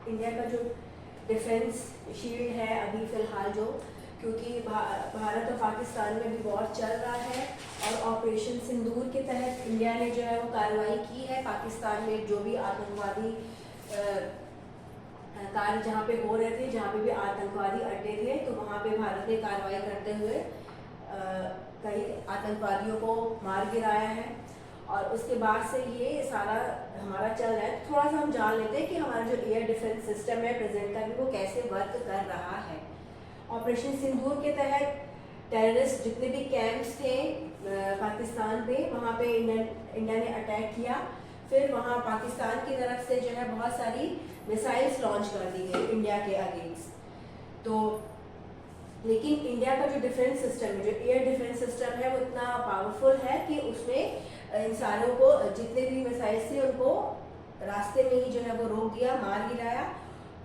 India का जो defence shield है अभी फ़िलहाल जो, क्योंकि भारत और पाकिस्तान में भी वॉर चल रहा है और ऑपरेशन सिंदूर के तहत इंडिया ने जो है वो कार्रवाई की है पाकिस्तान में जो भी आतंकवादी कार्य जहाँ पे हो रहे थे, जहाँ पे भी आतंकवादी अड्डे थे, तो वहाँ पे भारत ने कार्रवाई करते हुए कई आतंकवादियों को मार गिराया है। और उसके बाद से ये सारा हमारा चल रहा है। थोड़ा सा हम जान लेते हैं कि हमारा जो एयर डिफेंस सिस्टम है प्रेजेंट का भी वो कैसे वर्क कर रहा है। ऑपरेशन सिंदूर के तहत टेररिस्ट जितने भी कैंप्स थे पाकिस्तान पे, वहाँ पे इंडिया ने अटैक किया। फिर वहाँ पाकिस्तान की तरफ से जो है बहुत सारी मिसाइल्स लॉन्च कर दी गई इंडिया के अगेंस्ट। तो लेकिन इंडिया का जो डिफेंस सिस्टम है, जो एयर डिफेंस सिस्टम है, वो इतना पावरफुल है कि उसमें इन सारों को, जितने भी मिसाइल्स थे उनको रास्ते में ही जो है वो रोक दिया, मार गिराया।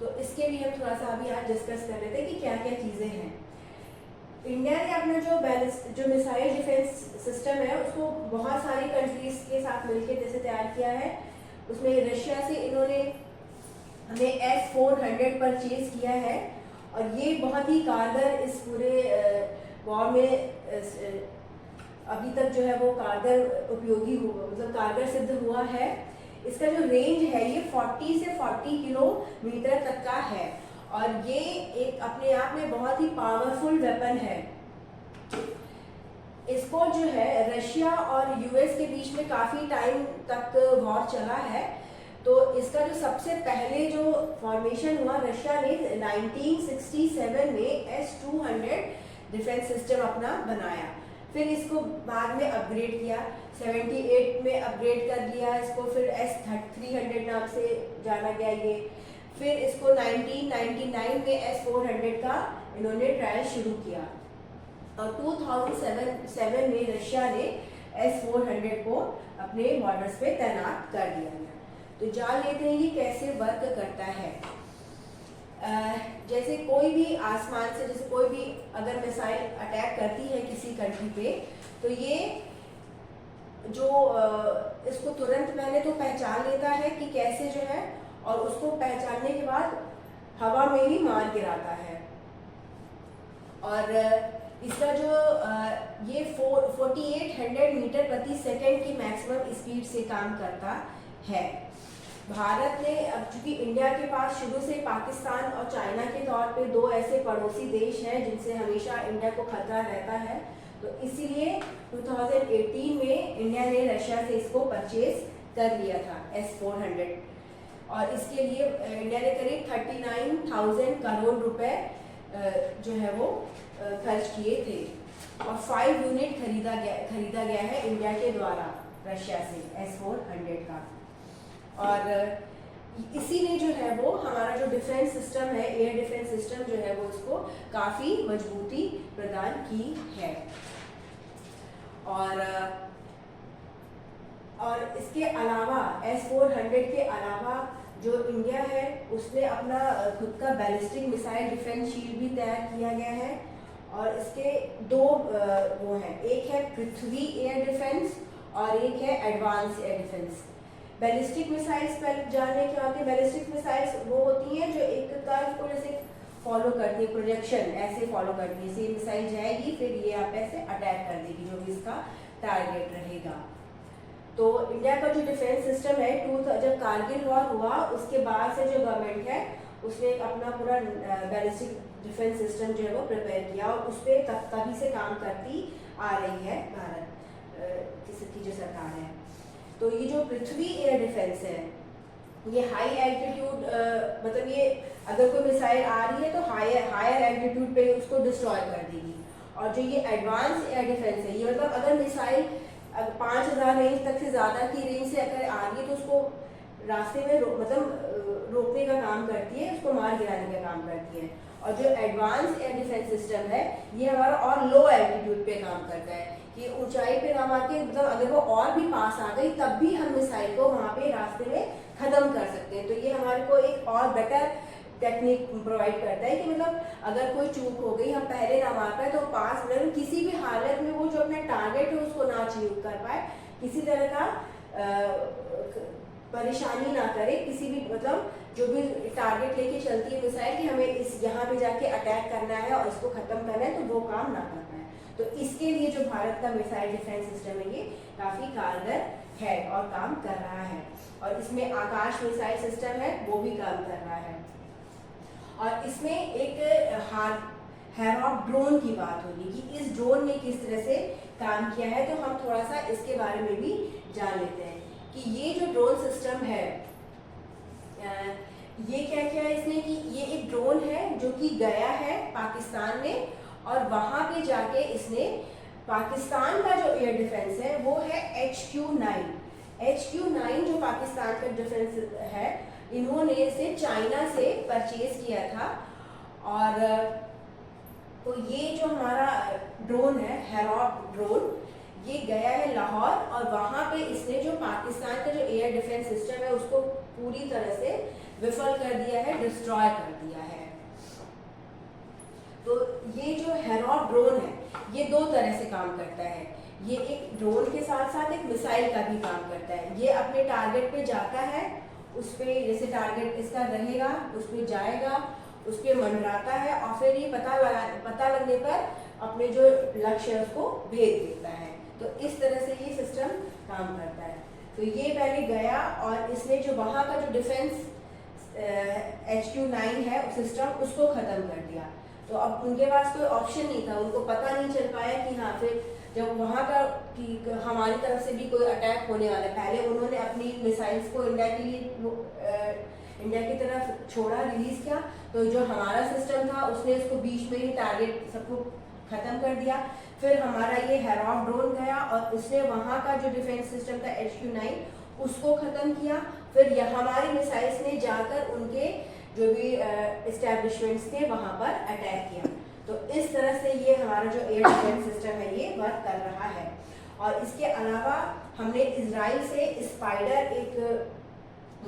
तो इसके लिए हम थोड़ा सा अभी आज डिस्कस कर रहे थे कि क्या क्या चीज़ें हैं। इंडिया ने अपना जो मिसाइल डिफेंस सिस्टम है उसको बहुत सारी कंट्रीज के साथ मिलकर जैसे तैयार किया है। उसमें रशिया से इन्होंने हमें S-400 परचेज किया है और ये बहुत ही कारगर इस पूरे वॉर में अभी तक जो है वो कारगर उपयोगी हुआ, मतलब कारगर सिद्ध हुआ है। इसका जो रेंज है ये 40 से 40 किलोमीटर तक का है और ये एक अपने आप में बहुत ही पावरफुल वेपन है। इसको जो है रशिया और यूएस के बीच में काफ़ी टाइम तक वॉर चला है। तो इसका जो सबसे पहले जो फॉर्मेशन हुआ, रशिया ने 1967 में S-200 डिफेंस सिस्टम अपना बनाया। फिर इसको बाद में अपग्रेड किया, 78 में अपग्रेड कर दिया इसको, फिर S-300 नाम से जाना गया ये। फिर इसको 1999 में S-400 का इन्होंने ट्रायल शुरू किया और 2007 में रशिया ने S-400 को अपने बॉर्डर्स पे तैनात कर दिया गया। तो जान लेते हैं ये कैसे वर्क करता है। जैसे कोई भी आसमान से, जैसे कोई भी अगर मिसाइल अटैक करती है किसी कंट्री पे, तो ये जो इसको तुरंत पहले तो पहचान लेता है कि कैसे जो है, और उसको पहचानने के बाद हवा में ही मार गिराता है। और इसका जो ये 4800 मीटर प्रति सेकंड की मैक्सिमम स्पीड से काम करता है। भारत ने, अब चूंकि इंडिया के पास शुरू से पाकिस्तान और चाइना के तौर पे दो ऐसे पड़ोसी देश हैं जिनसे हमेशा इंडिया को खतरा रहता है, तो इसीलिए 2018 में इंडिया ने रशिया से इसको परचेज कर लिया था S-400 और इसके लिए इंडिया ने करीब 39,000 करोड़ रुपए जो है वो खर्च किए थे और 5 यूनिट खरीदा गया है इंडिया के द्वारा रशिया से S-400 का। और इसी ने जो है वो हमारा जो डिफेंस सिस्टम है, एयर डिफेंस सिस्टम जो है वो उसको काफ़ी मजबूती प्रदान की है। और इसके अलावा S-400 के अलावा जो इंडिया है उसने अपना खुद का बैलिस्टिक मिसाइल डिफेंस शील्ड भी तैयार किया गया है और इसके दो वो हैं, एक है पृथ्वी एयर डिफेंस और एक है advance air defence. Ballistic missiles पर जानने क्या होती है? बैलिस्टिक मिसाइल्स वो होती हैं जो एक कर्व को जैसे फॉलो करती है, प्रोजेक्शन ऐसे फॉलो करती है, सेम मिसाइल जाएगी फिर ये आप ऐसे अटैक कर देगी जो भी इसका टारगेट रहेगा। तो इंडिया का जो डिफेंस सिस्टम है, जब कारगिल वॉर हुआ उसके बाद से जो गवर्नमेंट है उसने अपना पूरा बैलिस्टिक डिफेंस सिस्टम जो है वो प्रिपेयर किया और उस पर तभी से काम करती आ रही है भारत की जो सरकार है। तो ये जो पृथ्वी एयर डिफेंस है ये हाई एल्टीट्यूड, मतलब ये अगर कोई मिसाइल आ रही है तो हायर एल्टीट्यूड पे उसको डिस्ट्रॉय कर देगी। और जो ये एडवांस एयर डिफेंस है, ये मतलब अगर मिसाइल 5000 रेंज तक से ज़्यादा की रेंज से अगर आ रही है तो उसको रास्ते में रोकने का काम करती है, उसको मार गिराने का काम करती है। और जो एडवांस एयर डिफेंस सिस्टम है ये हमारा और लो एल्टीट्यूड पे काम करता है कि ऊंचाई पे ना मार के, मतलब अगर वो और भी पास आ गई तब भी हम मिसाइल को वहाँ पे रास्ते में ख़त्म कर सकते हैं। तो ये हमारे को एक और बेटर टेक्निक प्रोवाइड करता है कि मतलब अगर कोई चूक हो गई, हम पहले ना मार पाए तो पास में किसी भी हालत में वो जो अपना टारगेट है उसको ना अचीव कर पाए, किसी तरह का परेशानी ना करे, किसी भी मतलब जो भी टारगेट लेके चलती है मिसाइल कि हमें इस यहाँ पे जाके अटैक करना है और इसको ख़त्म करना है, तो वो काम ना कर पाए। तो इसके लिए जो भारत का मिसाइल डिफेंस सिस्टम है ये काफ़ी कारगर है और काम कर रहा है। और इसमें आकाश मिसाइल सिस्टम है वो भी काम कर रहा है। और इसमें एक हैरॉक ड्रोन की बात होगी कि इस ड्रोन ने किस तरह से काम किया है, तो हम थोड़ा सा इसके बारे में भी जान लेते हैं कि ये जो ड्रोन सिस्टम है ये क्या क्या है इसने, कि ये एक ड्रोन है जो कि गया है पाकिस्तान में और वहाँ पे जाके इसने पाकिस्तान का जो एयर डिफेंस है वो है HQ9 जो पाकिस्तान का डिफेंस है, इन्होंने इसे चाइना से परचेज किया था। और तो ये जो हमारा ड्रोन है हैरॉक ड्रोन, ये गया है लाहौर और वहाँ पे इसने जो पाकिस्तान का जो एयर डिफेंस सिस्टम है उसको पूरी तरह से विफल कर दिया है, डिस्ट्रॉय कर दिया है। तो ये जो हैरॉक ड्रोन है ये दो तरह से काम करता है, ये एक ड्रोन के साथ साथ एक मिसाइल का भी काम करता है। ये अपने टारगेट पे जाता है, उस पर जैसे टारगेट इसका रहेगा उस पर जाएगा, उस पर मंडराता है और फिर ये पता लगने पर अपने जो लक्ष्य है उसको भेज देता है। तो इस तरह से ये सिस्टम काम करता है। तो ये पहले गया और इसने जो वहाँ का जो डिफेंस HQ9 है सिस्टम उसको ख़त्म कर दिया। तो अब उनके पास कोई ऑप्शन नहीं था, उनको पता नहीं चल पाया कि हाँ फिर जब वहाँ का कि हमारी तरफ से भी कोई अटैक होने वाला है, पहले उन्होंने अपनी मिसाइल्स को इंडिया के लिए इंडिया की तरफ छोड़ा, रिलीज किया, तो जो हमारा सिस्टम था उसने इसको बीच में ही टारगेट सबको ख़त्म कर दिया। फिर हमारा ये हैरॉक ड्रोन गया और उसने वहाँ का जो डिफेंस सिस्टम था HQ9 उसको ख़त्म किया। फिर हमारी मिसाइल्स ने जाकर उनके जो भी एस्टेब्लिशमेंट्स थे वहाँ पर अटैक किया। तो इस तरह से ये हमारा जो एयर डिफेंस सिस्टम है ये वर्क कर रहा है। और इसके अलावा हमने इजराइल से स्पाइडर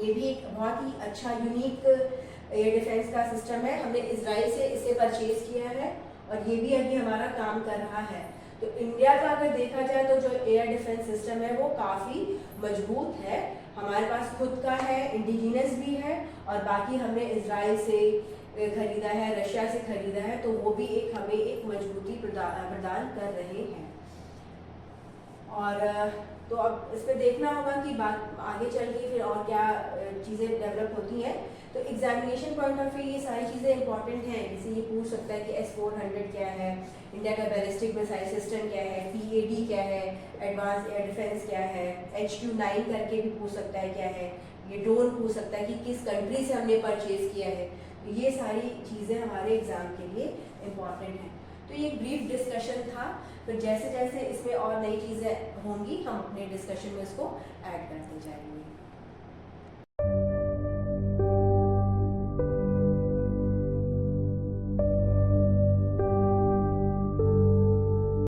ये भी एक बहुत ही अच्छा यूनिक एयर डिफेंस का सिस्टम है, हमने इजराइल से इसे परचेज किया है और ये भी अभी हमारा काम कर रहा है। तो इंडिया का अगर देखा जाए तो जो एयर डिफेंस सिस्टम है वो काफ़ी मजबूत है, हमारे पास खुद का है, इंडिजिनस भी है और बाकी हमने इजराइल से खरीदा है, रशिया से खरीदा है, तो वो भी हमें एक मजबूती प्रदान कर रहे हैं। और तो अब इस पर देखना होगा कि बात आगे चल के फिर और क्या चीज़ें डेवलप होती हैं। तो एग्जामिनेशन पॉइंट ऑफ व्यू ये सारी चीज़ें इंपॉर्टेंट हैं, जैसे ये पूछ सकता है कि S-400 क्या है, इंडिया का बैलिस्टिक मिसाइल सिस्टम क्या है, PAD क्या है, एडवांस एयर डिफेंस क्या है, HQ9 करके भी पूछ सकता है क्या है, ये ड्रोन पूछ सकता है कि किस कंट्री से हमने परचेज किया है। ये सारी चीज़ें हमारे एग्ज़ाम के लिए इम्पॉर्टेंट हैं। तो ये ब्रीफ डिस्कशन था, फिर जैसे जैसे इसमें और नई चीज़ें होंगी हम अपने डिस्कशन में इसको ऐड करते जाएंगे।